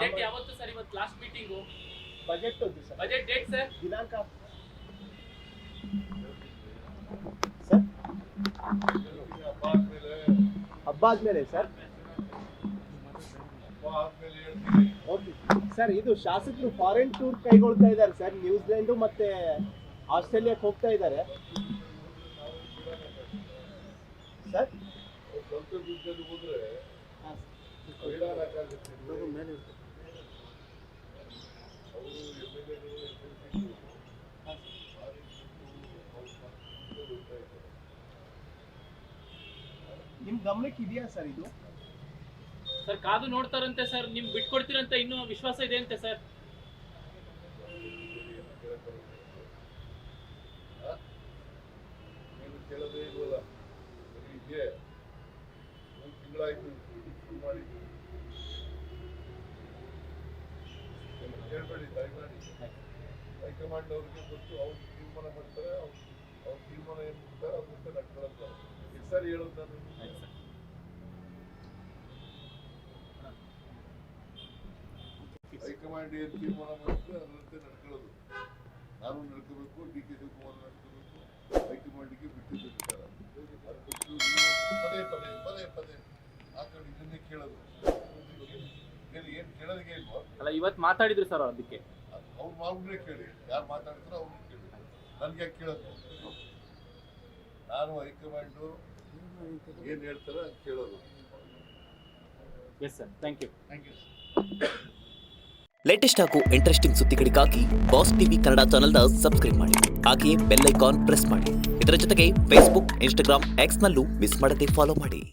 Budget ಯಾವತ್ತು sir? ಇವತ್ತು last meeting. Budget sir. Budget date sir? ದಿನಾಂಕ ಸರ್ ಹಬ್ಬ ಆದ್ಮೇಲೆ ಸರ್. ಓಕೆ ಸರ್, ಇದು ಶಾಸಕರು ಫಾರಿನ್ ಟೂರ್ ಕೈಗೊಳ್ತಾ ಇದ್ದಾರೆ ಸರ್. ನ್ಯೂಜಿಲೆಂಡು ಮತ್ತೆ ಆಸ್ಟ್ರೇಲಿಯಾಕ್ಕೆ ಹೋಗ್ತಾ ಇದ್ದಾರೆ ಸರ್. ನಿಮ್ ಗಮನಕ್ಕೆ ಇದೆಯಾ ಸರ್ ಇದು? ಸರ್ ಕಾದು ನೋಡ್ತಾರಂತೆ ಸರ್, ನಿಮ್ ಬಿಟ್ಕೊಡ್ತೀರಂತ ಇನ್ನೂ ವಿಶ್ವಾಸ ಇದೆ ಅಂತೆ ಸರ್. ಹೈಕಮಾಂಡ್ ಅವ್ರಿಗೆ ಗೊತ್ತು, ಅವ್ರು ತೀರ್ಮಾನ ಮಾಡ್ತಾರೆ. ಅವ್ರ ತೀರ್ಮಾನ ಏನು ಮಾಡ್ತಾರೆ ಅದಕ್ಕೆ ನಡ್ಕೊಳ್ಳೋದು. ಎಷ್ಟು ಸಾರಿ ಹೇಳೋದು ನಾನು? ಹೈಕಮಾಂಡ್ ಏನು ತೀರ್ಮಾನ ಮಾಡುತ್ತೆ ಅದರಂತೆ ನಡ್ಕೊಳ್ಳೋದು. ನಾನು ನಡ್ಕೋಬೇಕು, ಡಿ ಕೆ ಶಿವಕುಮಾರ್ ನಡ್ಕೋಬೇಕು, ಹೈಕಮಾಂಡಿಗೆ ಬಿಟ್ಟಿದ್ದು ವಿಚಾರ. ಅದು ಬಿಟ್ಟು ಪದೇ ಪದೇ ಪದೇ ಪದೇ ಆ ಕಡೆ ಇದನ್ನೇ ಕೇಳೋದು. ಏನು ಕೇಳೋದಕ್ಕೆ ಇಲ್ವಾ? ಅಲ್ಲ, ಇವತ್ತು ಮಾತಾಡಿದ್ರು ಸರ್ ಅದಕ್ಕೆ. ಅವ್ರು ಮಾವ್ರೆ ಕೇಳಿ, ಯಾರು ಮಾತಾಡ್ತಾರೋ ಅವ್ರನ್ನ ಕೇಳಿ, ನನ್ಗೆ ಯಾಕೆ ಕೇಳೋದು? ನಾನು ಹೈಕಮಾಂಡು ಏನು ಹೇಳ್ತಾರೆ ಅದು ಕೇಳೋದು. Yes sir, thank you. Latest ಹಾಗೂ ಇಂಟ್ರೆಸ್ಟಿಂಗ್ ಸುದ್ದಿಗಳಿಗಾಗಿ ಬಾಸ್ ಟಿವಿ ಕನ್ನಡ ಚಾನೆಲ್ನ ಸಬ್ಸ್ಕ್ರೈಬ್ ಮಾಡಿ. ಹಾಗೆಯೇ ಬೆಲ್ ಐಕಾನ್ ಪ್ರೆಸ್ ಮಾಡಿ. ಇದರ ಜೊತೆಗೆ ಫೇಸ್ಬುಕ್, ಇನ್ಸ್ಟಾಗ್ರಾಮ್, ಎಕ್ಸ್ನಲ್ಲೂ ಮಿಸ್ ಮಾಡದೆ ಫಾಲೋ ಮಾಡಿ.